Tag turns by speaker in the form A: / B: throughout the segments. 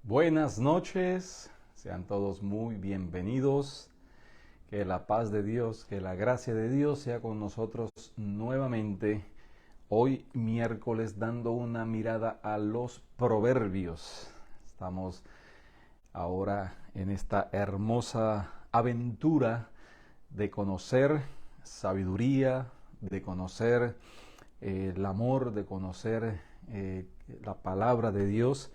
A: Buenas noches, sean todos muy bienvenidos. Que la paz de Dios, que la gracia de Dios sea con nosotros nuevamente. Hoy miércoles dando una mirada a los proverbios. Estamos ahora en esta hermosa aventura de conocer sabiduría, de conocer el amor, de conocer la palabra de Dios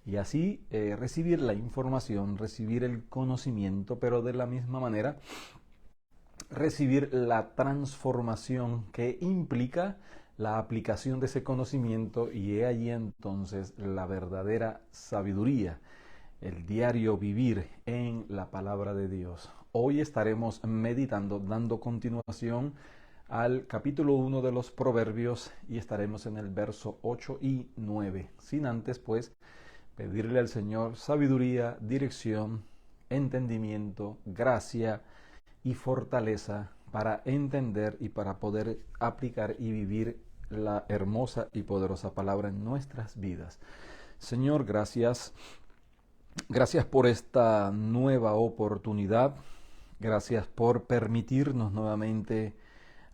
A: y así recibir la información, recibir el conocimiento, pero de la misma manera recibir la transformación que implica la aplicación de ese conocimiento, y he allí entonces la verdadera sabiduría, el diario vivir en la palabra de Dios. Hoy estaremos meditando, dando continuación al capítulo 1 de los Proverbios, y estaremos en el verso 8 y 9. Sin antes, pues, pedirle al Señor sabiduría, dirección, entendimiento, gracia y fortaleza para entender y para poder aplicar y vivir la hermosa y poderosa palabra en nuestras vidas. Señor, gracias. Gracias por esta nueva oportunidad. Gracias por permitirnos nuevamente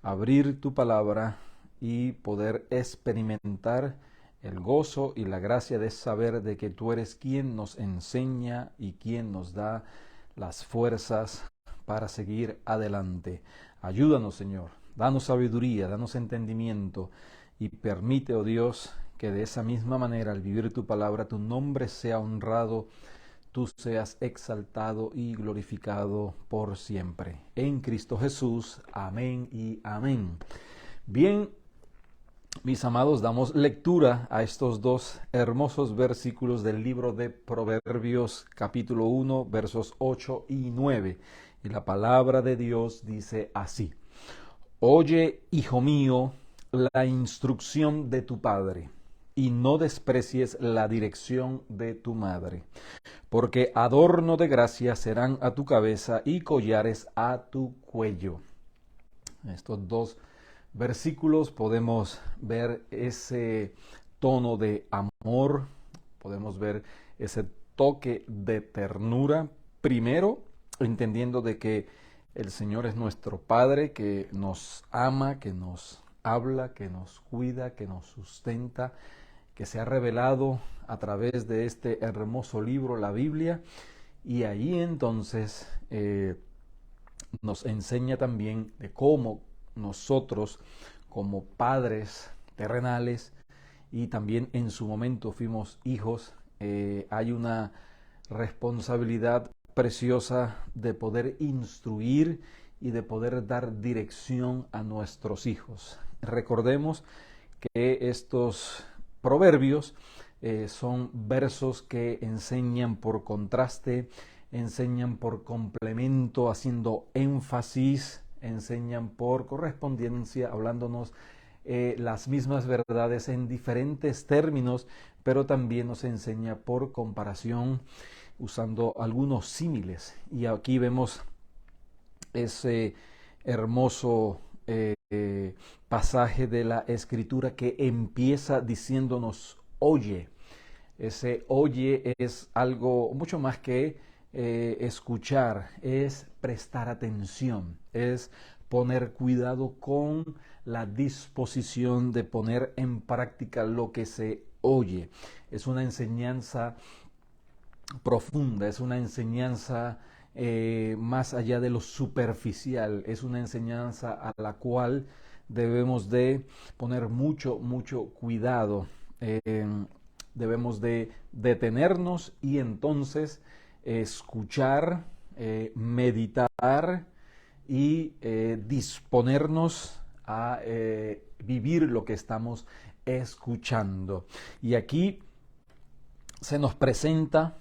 A: abrir tu palabra y poder experimentar el gozo y la gracia de saber de que tú eres quien nos enseña y quien nos da las fuerzas para seguir adelante. Ayúdanos, Señor. Danos sabiduría, danos entendimiento y permite, oh Dios, que de esa misma manera, al vivir tu palabra, tu nombre sea honrado, tú seas exaltado y glorificado por siempre. En Cristo Jesús. Amén y amén. Bien, mis amados, damos lectura a estos dos hermosos versículos del libro de Proverbios, capítulo 1, versos 8 y 9. Y la palabra de Dios dice así: Oye, hijo mío, la instrucción de tu padre, y no desprecies la dirección de tu madre, porque adorno de gracia serán a tu cabeza y collares a tu cuello. Estos dos versículos podemos ver ese tono de amor, podemos ver ese toque de ternura, primero entendiendo de que el Señor es nuestro Padre, que nos ama, que nos habla, que nos cuida, que nos sustenta, que se ha revelado a través de este hermoso libro, la Biblia, y ahí entonces nos enseña también de cómo nosotros, como padres terrenales, y también en su momento fuimos hijos, hay una responsabilidad preciosa de poder instruir y de poder dar dirección a nuestros hijos. Recordemos que estos proverbios son versos que enseñan por contraste, enseñan por complemento, haciendo énfasis, enseñan por correspondencia, hablándonos las mismas verdades en diferentes términos, pero también nos enseña por comparación, usando algunos símiles. Y aquí vemos ese hermoso pasaje de la Escritura que empieza diciéndonos oye. Ese oye es algo mucho más que escuchar, es prestar atención, es poner cuidado con la disposición de poner en práctica lo que se oye. Es una enseñanza profunda, es una enseñanza más allá de lo superficial, es una enseñanza a la cual debemos de poner mucho, mucho cuidado. Debemos de detenernos y entonces escuchar, meditar y disponernos a vivir lo que estamos escuchando. Y aquí se nos presenta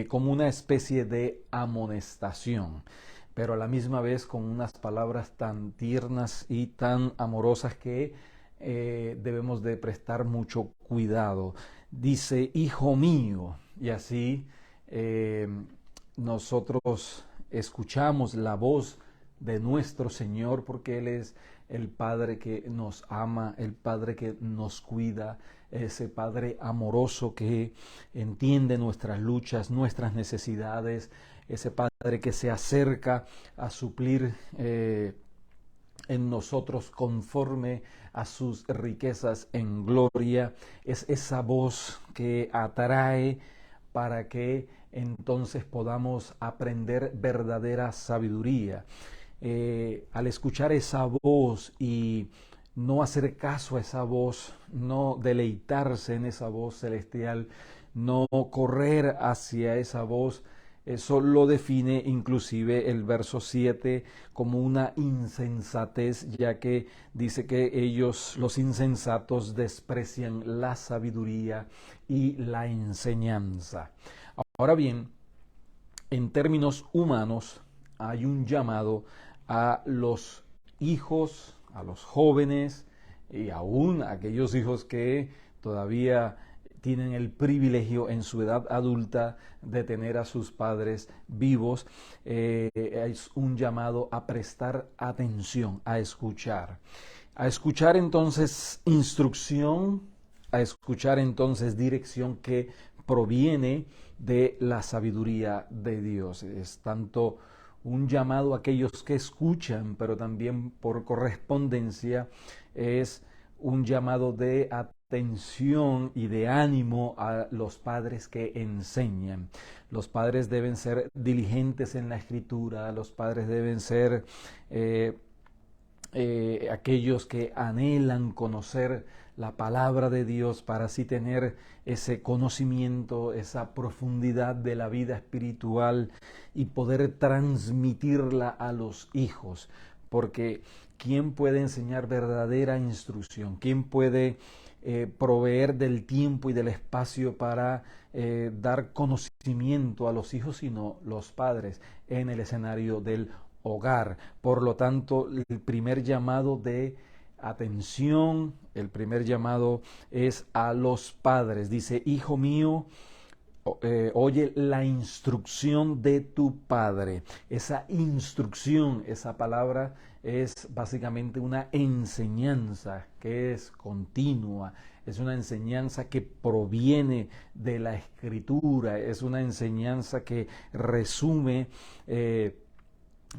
A: como una especie de amonestación, pero a la misma vez con unas palabras tan tiernas y tan amorosas que debemos de prestar mucho cuidado. Dice, hijo mío, y así nosotros escuchamos la voz de nuestro Señor, porque Él es el Padre que nos ama, el Padre que nos cuida, ese Padre amoroso que entiende nuestras luchas, nuestras necesidades, ese Padre que se acerca a suplir en nosotros conforme a sus riquezas en gloria. Es esa voz que atrae para que entonces podamos aprender verdadera sabiduría. Al escuchar esa voz y no hacer caso a esa voz, no deleitarse en esa voz celestial, no correr hacia esa voz, eso lo define inclusive el verso 7 como una insensatez, ya que dice que ellos, los insensatos, desprecian la sabiduría y la enseñanza. Ahora bien, en términos humanos, hay un llamado a los hijos, a los jóvenes y aún a aquellos hijos que todavía tienen el privilegio en su edad adulta de tener a sus padres vivos. Es un llamado a prestar atención, a escuchar. A escuchar entonces instrucción, a escuchar entonces dirección que proviene de la sabiduría de Dios. Es tanto un llamado a aquellos que escuchan, pero también por correspondencia es un llamado de atención y de ánimo a los padres que enseñan. Los padres deben ser diligentes en la escritura, los padres deben ser aquellos que anhelan conocer la palabra de Dios para así tener ese conocimiento, esa profundidad de la vida espiritual y poder transmitirla a los hijos. Porque ¿quién puede enseñar verdadera instrucción? ¿Quién puede proveer del tiempo y del espacio para dar conocimiento a los hijos sino los padres en el escenario del hogar? Por lo tanto, el primer llamado de atención, el primer llamado es a los padres. Dice, hijo mío, oye la instrucción de tu padre. Esa instrucción, esa palabra es básicamente una enseñanza que es continua, es una enseñanza que proviene de la escritura, es una enseñanza que resume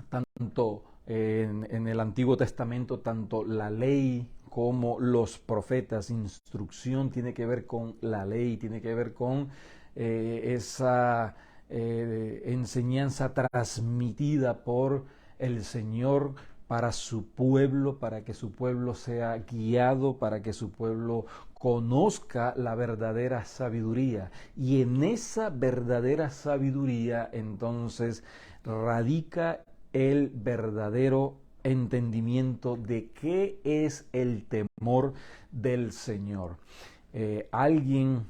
A: tanto en el Antiguo Testamento, tanto la ley como los profetas. Instrucción tiene que ver con la ley, tiene que ver con esa enseñanza transmitida por el Señor para su pueblo, para que su pueblo sea guiado, para que su pueblo conozca la verdadera sabiduría. Y en esa verdadera sabiduría entonces radica el verdadero entendimiento de qué es el temor del Señor. Alguien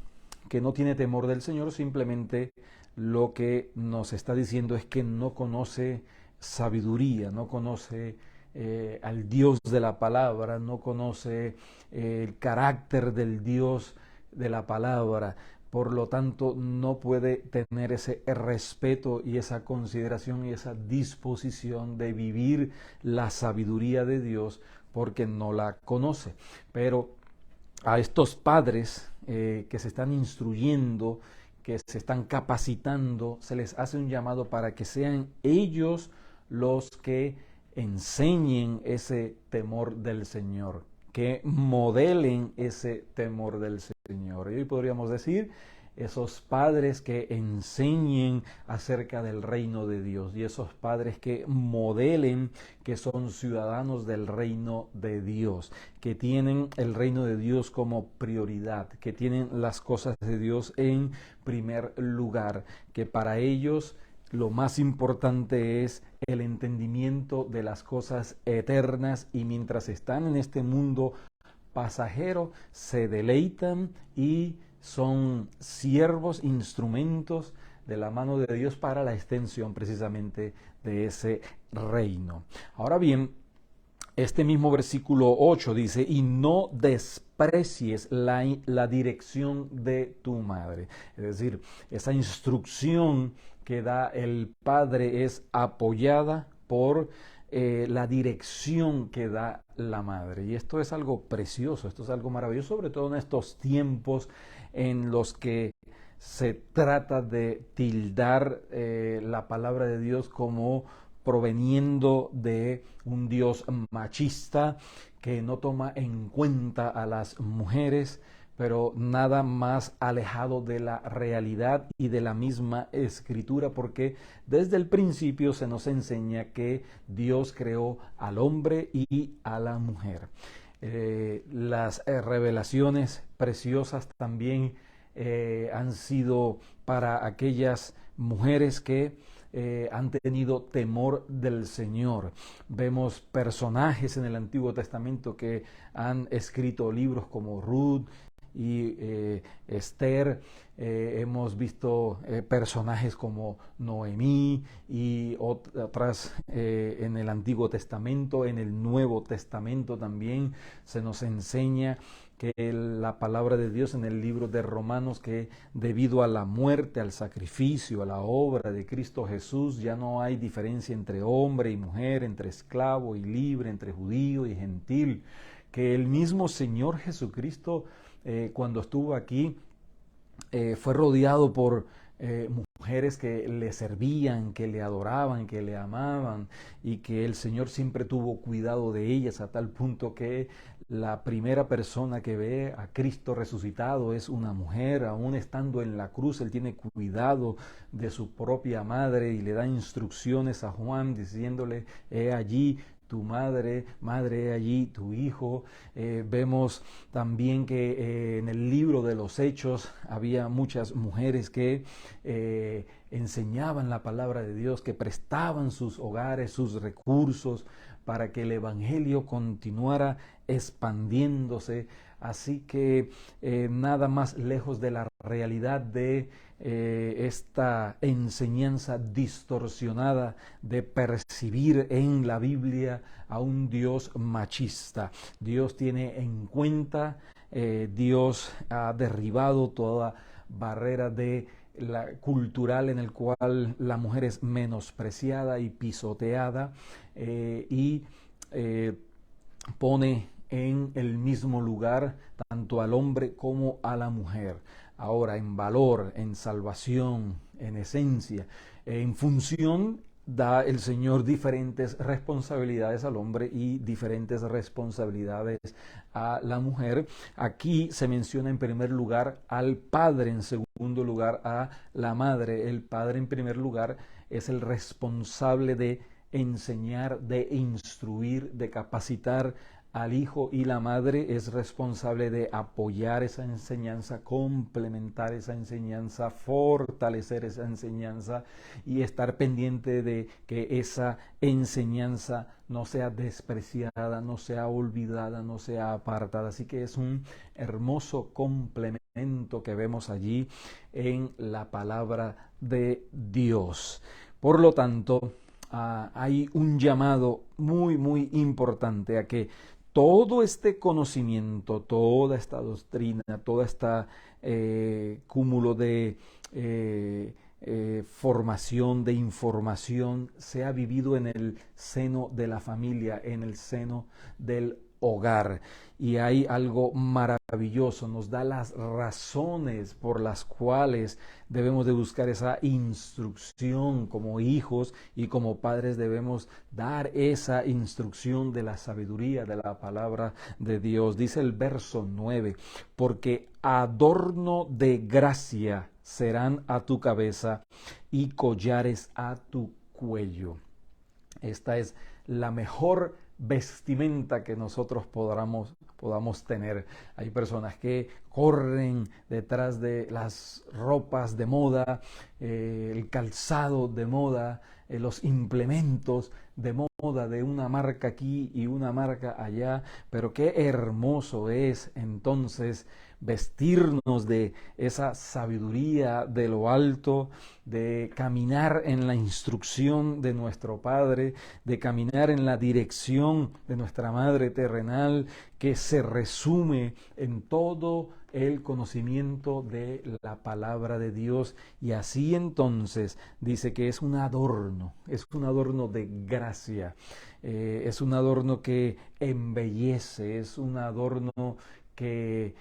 A: que no tiene temor del Señor simplemente lo que nos está diciendo es que no conoce sabiduría, no conoce al Dios de la palabra, no conoce el carácter del Dios de la palabra. Por lo tanto, no puede tener ese respeto y esa consideración y esa disposición de vivir la sabiduría de Dios porque no la conoce. Pero a estos padres que se están instruyendo, que se están capacitando, se les hace un llamado para que sean ellos los que enseñen ese temor del Señor, que modelen ese temor del Señor. Y hoy podríamos decir, esos padres que enseñen acerca del reino de Dios y esos padres que modelen que son ciudadanos del reino de Dios, que tienen el reino de Dios como prioridad, que tienen las cosas de Dios en primer lugar, que para ellos lo más importante es el entendimiento de las cosas eternas y mientras están en este mundo pasajero se deleitan y son siervos, instrumentos de la mano de Dios para la extensión precisamente de ese reino. Ahora bien, este mismo versículo 8 dice, y no desprecies la dirección de tu madre. Es decir, esa instrucción que da el padre es apoyada por la dirección que da la madre. Y esto es algo precioso, esto es algo maravilloso, sobre todo en estos tiempos en los que se trata de tildar la palabra de Dios como proveniendo de un Dios machista que no toma en cuenta a las mujeres, pero nada más alejado de la realidad y de la misma escritura, porque desde el principio se nos enseña que Dios creó al hombre y a la mujer. Las revelaciones preciosas también han sido para aquellas mujeres que han tenido temor del Señor. Vemos personajes en el Antiguo Testamento que han escrito libros como Ruth y Esther. Hemos visto personajes como Noemí y otras en el Antiguo Testamento. En el Nuevo Testamento también se nos enseña que la palabra de Dios en el libro de Romanos, que debido a la muerte, al sacrificio, a la obra de Cristo Jesús, ya no hay diferencia entre hombre y mujer, entre esclavo y libre, entre judío y gentil, que el mismo Señor Jesucristo cuando estuvo aquí fue rodeado por mujeres que le servían, que le adoraban, que le amaban, y que el Señor siempre tuvo cuidado de ellas, a tal punto que la primera persona que ve a Cristo resucitado es una mujer. Aún estando en la cruz, Él tiene cuidado de su propia madre y le da instrucciones a Juan diciéndole: he allí tu madre, he allí tu hijo. Vemos también que en el libro de los Hechos había muchas mujeres que enseñaban la palabra de Dios, que prestaban sus hogares, sus recursos, para que el Evangelio continuara expandiéndose. Así que nada más lejos de la realidad de esta enseñanza distorsionada de percibir en la Biblia a un Dios machista. Dios tiene en cuenta, Dios ha derribado toda barrera de la cultural en el cual la mujer es menospreciada y pisoteada, y pone en el mismo lugar tanto al hombre como a la mujer. Ahora, en valor, en salvación, en esencia, en función, da el Señor diferentes responsabilidades al hombre y diferentes responsabilidades a la mujer. Aquí se menciona en primer lugar al padre, en segundo lugar a la madre. El padre en primer lugar es el responsable de enseñar, de instruir, de capacitar al hijo, y la madre es responsable de apoyar esa enseñanza, complementar esa enseñanza, fortalecer esa enseñanza y estar pendiente de que esa enseñanza no sea despreciada, no sea olvidada, no sea apartada. Así que es un hermoso complemento que vemos allí en la palabra de Dios. Por lo tanto, hay un llamado muy, muy importante a que todo este conocimiento, toda esta doctrina, toda esta cúmulo de formación, de información, sea vivido en el seno de la familia, en el seno del hogar. Y hay algo maravilloso, nos da las razones por las cuales debemos de buscar esa instrucción como hijos, y como padres debemos dar esa instrucción de la sabiduría de la palabra de Dios. Dice el verso 9, porque adorno de gracia serán a tu cabeza y collares a tu cuello. Esta es la mejor vestimenta que nosotros podamos tener. Hay personas que corren detrás de las ropas de moda, el calzado de moda, los implementos de moda de una marca aquí y una marca allá, pero qué hermoso es entonces vestirnos de esa sabiduría de lo alto, de caminar en la instrucción de nuestro Padre, de caminar en la dirección de nuestra Madre terrenal, que se resume en todo el conocimiento de la palabra de Dios. Y así entonces dice que es un adorno de gracia, es un adorno que embellece, es un adorno que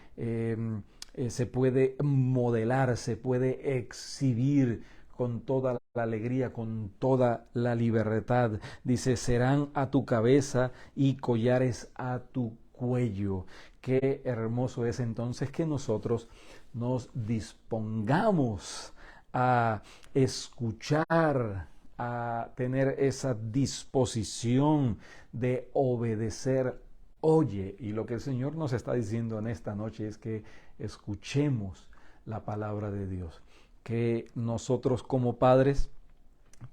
A: se puede modelar, se puede exhibir con toda la alegría, con toda la libertad. Dice, serán a tu cabeza y collares a tu cuello. Qué hermoso es entonces que nosotros nos dispongamos a escuchar, a tener esa disposición de obedecer. Oye, y lo que el Señor nos está diciendo en esta noche es que escuchemos la palabra de Dios, que nosotros como padres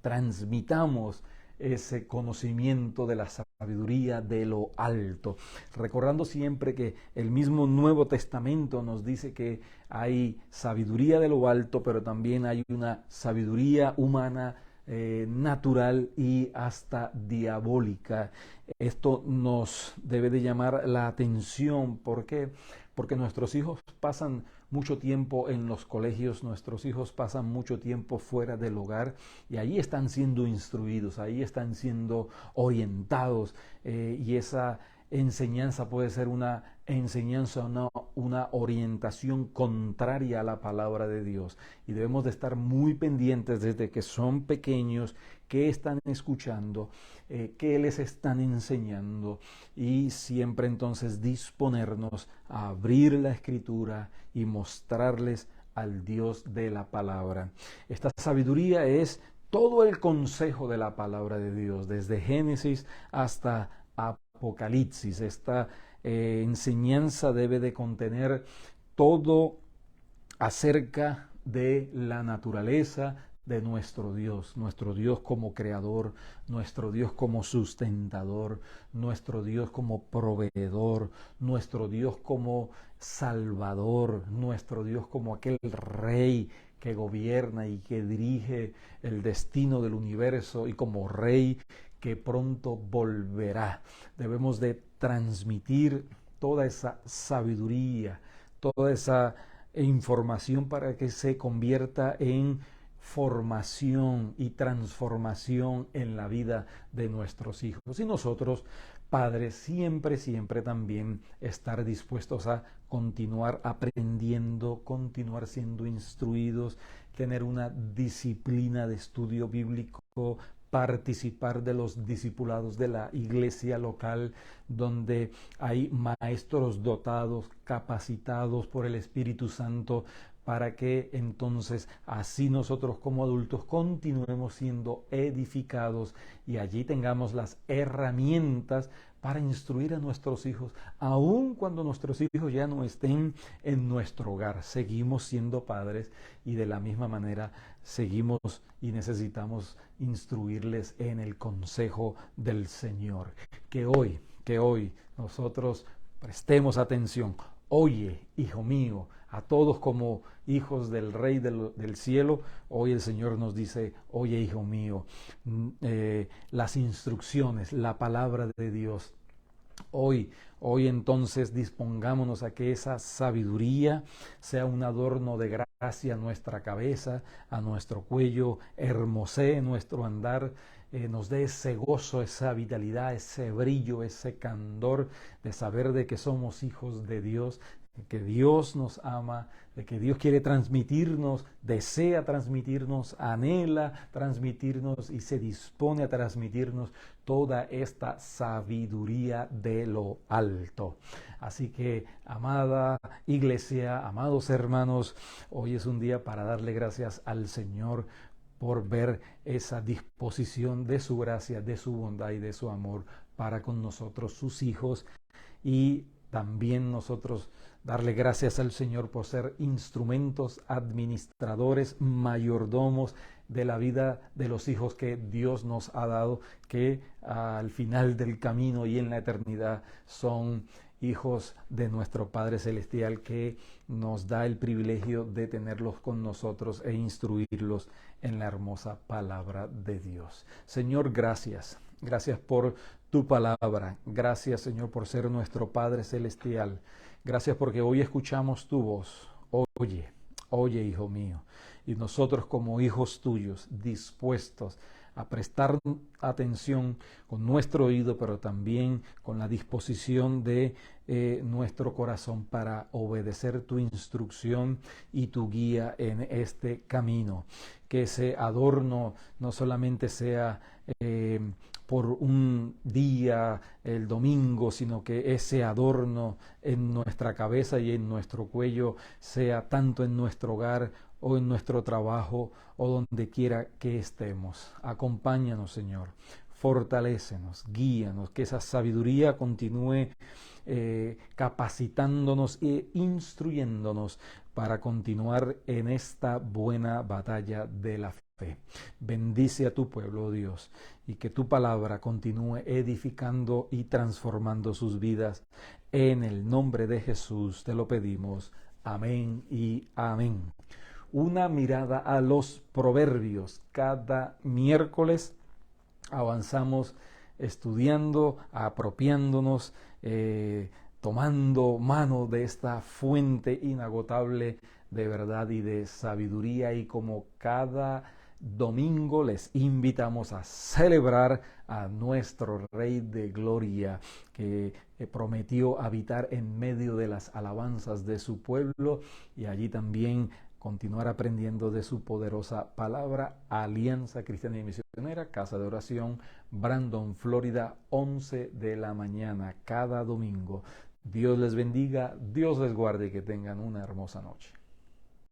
A: transmitamos ese conocimiento de la sabiduría de lo alto, recordando siempre que el mismo Nuevo Testamento nos dice que hay sabiduría de lo alto, pero también hay una sabiduría humana, natural y hasta diabólica. Esto nos debe de llamar la atención. ¿Por qué? Porque nuestros hijos pasan mucho tiempo en los colegios, nuestros hijos pasan mucho tiempo fuera del hogar y ahí están siendo instruidos, ahí están siendo orientados, y esa enseñanza puede ser una enseñanza, una orientación contraria a la palabra de Dios. Y debemos de estar muy pendientes desde que son pequeños, qué están escuchando, qué les están enseñando, y siempre entonces disponernos a abrir la Escritura y mostrarles al Dios de la palabra. Esta sabiduría es todo el consejo de la palabra de Dios, desde Génesis hasta Apocalipsis. Esta enseñanza debe de contener todo acerca de la naturaleza de nuestro Dios como creador, nuestro Dios como sustentador, nuestro Dios como proveedor, nuestro Dios como salvador, nuestro Dios como aquel rey que gobierna y que dirige el destino del universo, y como rey que pronto volverá. Debemos de transmitir toda esa sabiduría, toda esa información para que se convierta en formación y transformación en la vida de nuestros hijos. Y nosotros, padres, siempre también estar dispuestos a continuar aprendiendo, continuar siendo instruidos, tener una disciplina de estudio bíblico, participar de los discipulados de la iglesia local, donde hay maestros dotados, capacitados por el Espíritu Santo, para que entonces así nosotros como adultos continuemos siendo edificados y allí tengamos las herramientas para instruir a nuestros hijos, aun cuando nuestros hijos ya no estén en nuestro hogar. Seguimos siendo padres y de la misma manera seguimos y necesitamos instruirles en el consejo del Señor. Que hoy nosotros prestemos atención. Oye, hijo mío, a todos como hijos del Rey del cielo, hoy el Señor nos dice, oye, hijo mío, las instrucciones, la palabra de Dios. Hoy entonces dispongámonos a que esa sabiduría sea un adorno de gracia a nuestra cabeza, a nuestro cuello, hermosee nuestro andar, nos dé ese gozo, esa vitalidad, ese brillo, ese candor de saber de que somos hijos de Dios, de que Dios nos ama, de que Dios quiere transmitirnos, desea transmitirnos, anhela transmitirnos y se dispone a transmitirnos toda esta sabiduría de lo alto. Así que, amada iglesia, amados hermanos, hoy es un día para darle gracias al Señor por ver esa disposición de su gracia, de su bondad y de su amor para con nosotros, sus hijos, y también nosotros darle gracias al Señor por ser instrumentos, administradores, mayordomos de la vida de los hijos que Dios nos ha dado, que al final del camino y en la eternidad son hijos de nuestro Padre Celestial, que nos da el privilegio de tenerlos con nosotros e instruirlos en la hermosa palabra de Dios. Señor, gracias. Gracias por tu palabra. Gracias, Señor, por ser nuestro Padre Celestial. Gracias porque hoy escuchamos tu voz. Oye, oye, hijo mío. Y nosotros como hijos tuyos, dispuestos a prestar atención con nuestro oído, pero también con la disposición de nuestro corazón para obedecer tu instrucción y tu guía en este camino. Que ese adorno no solamente sea por un día, el domingo, sino que ese adorno en nuestra cabeza y en nuestro cuello sea tanto en nuestro hogar o en nuestro trabajo o donde quiera que estemos. Acompáñanos, Señor. Fortalécenos, guíanos, que esa sabiduría continúe capacitándonos e instruyéndonos para continuar en esta buena batalla de la fe. Bendice a tu pueblo, Dios, y que tu palabra continúe edificando y transformando sus vidas. En el nombre de Jesús te lo pedimos. Amén y amén. Una mirada a los proverbios. Cada miércoles avanzamos estudiando, apropiándonos, tomando mano de esta fuente inagotable de verdad y de sabiduría, y como cada domingo les invitamos a celebrar a nuestro Rey de Gloria, que prometió habitar en medio de las alabanzas de su pueblo, y allí también continuar aprendiendo de su poderosa palabra. Alianza Cristiana y Misionera, Casa de Oración, Brandon, Florida, 11 de la mañana, cada domingo. Dios les bendiga, Dios les guarde y que tengan una hermosa noche.